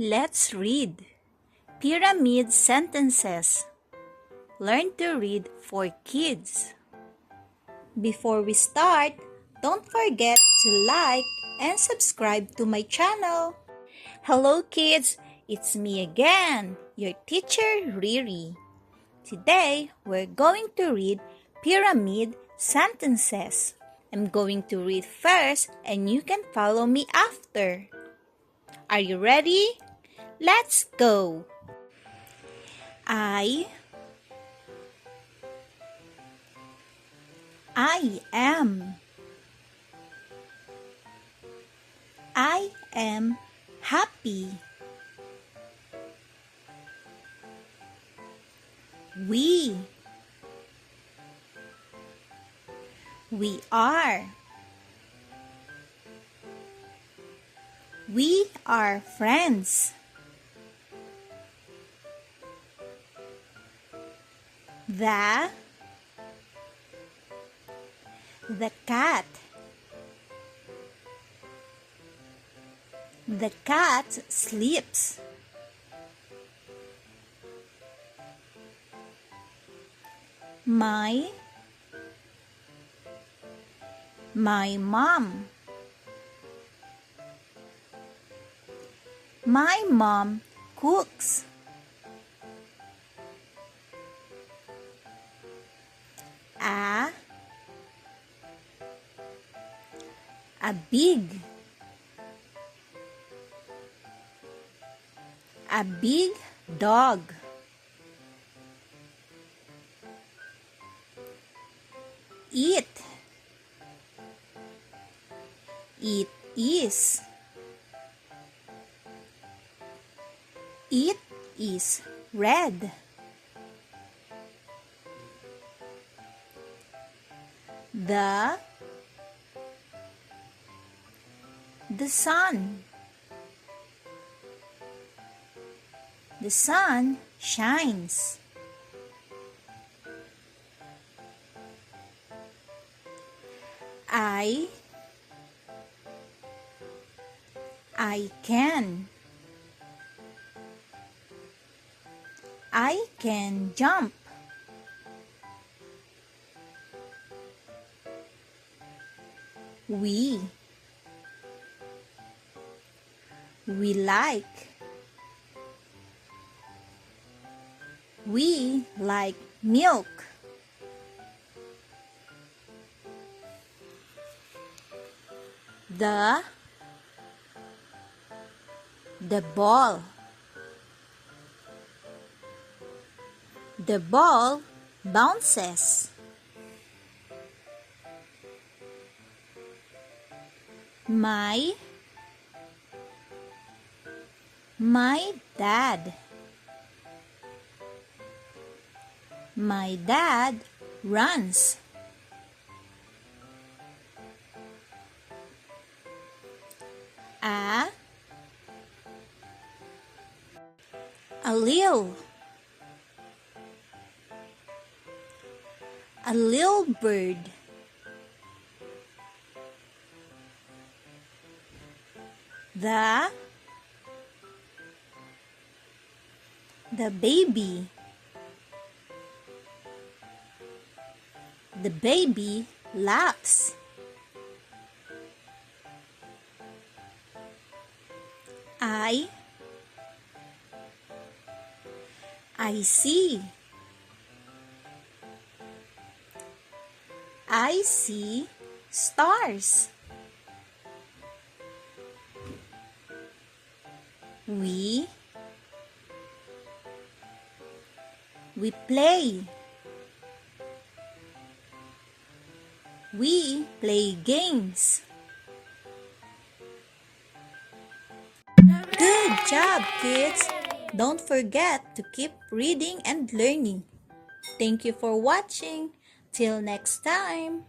Let's read. Pyramid sentences. Learn to read for kids. Before we start, don't forget to like and subscribe to my channel. Hello kids, it's me again, your teacher Riri. Today, we're going to read pyramid sentences. I'm going to read first and you can follow me after. Are you ready? Let's go! I am. I am happy. We are. We are friends. The cat. The cat sleeps. My mom. My mom cooks. A big dog. It is. It is red. The sun. The sun shines. I can. I can jump. We like. We like milk. The ball. The ball bounces. My dad. My dad runs. A little bird. The baby. The baby laughs. I see. I see stars. We play. We play games. Good job, kids! Don't forget to keep reading and learning. Thank you for watching. Till next time.